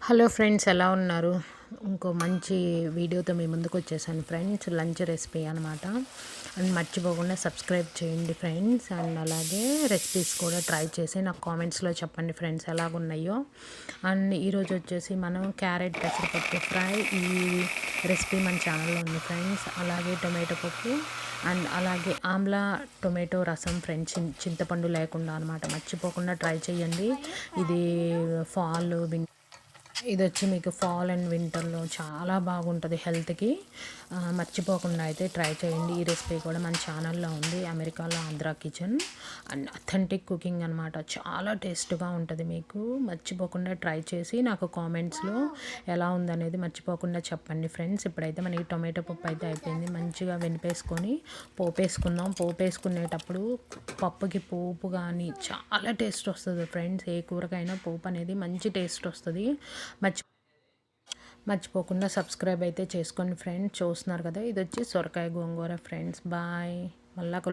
Hello friends, ఎలా ఉన్నారు? ఇంకో మంచి వీడియోతో మీ ముందుకు వచ్చేసాను ఫ్రెండ్స్. లంచ్ రెసిపీ అనమాట. అండ్ మర్చిపోకుండా సబ్స్క్రైబ్ చేయండి ఫ్రెండ్స్. అండ్ అలాగే రెసిపీస్ కూడా ట్రై చేసి నాకు కామెంట్స్లో చెప్పండి ఫ్రెండ్స్ ఎలాగున్నాయో. అండ్ ఈరోజు వచ్చేసి మనం క్యారెట్ పెసరపప్పు ఫ్రై ఈ రెసిపీ మన ఛానల్లో ఉంది ఫ్రెండ్స్. అలాగే టొమాటో పప్పు అండ్ అలాగే ఆమ్లా టొమాటో రసం ఫ్రెండ్స్, చింతపండు లేకుండా అనమాట. మర్చిపోకుండా ట్రై చేయండి. ఇది ఫాల్ ఇది వచ్చి మీకు ఫాల్ అండ్ వింటర్లో చాలా బాగుంటుంది హెల్త్కి. మర్చిపోకుండా అయితే ట్రై చేయండి. ఈ రెసిపీ కూడా మన ఛానల్లో ఉంది, అమెరికాలో Andhra kitchen. And authentic cooking అనమాట. చాలా టేస్ట్గా ఉంటుంది. మీకు మర్చిపోకుండా ట్రై చేసి నాకు కామెంట్స్లో ఎలా ఉందనేది మర్చిపోకుండా చెప్పండి ఫ్రెండ్స్. ఇప్పుడైతే మనకి టొమాటో పప్పు అయితే అయిపోయింది. మంచిగా వెనిపేసుకొని పోపేసుకుందాం. పోపేసుకునేటప్పుడు పప్పుకి పోపు కానీ చాలా టేస్ట్ వస్తుంది ఫ్రెండ్స్. ఏ కూరకైనా పోపు అనేది మంచి టేస్ట్ వస్తుంది. మర్చి మర్చిపోకుండా సబ్స్క్రైబ్ అయితే చేసుకోండి ఫ్రెండ్స్. చూస్తున్నారు కదా, ఇది వచ్చి సొరకాయ గోంగూర ఫ్రెండ్స్. బాయ్. మళ్ళా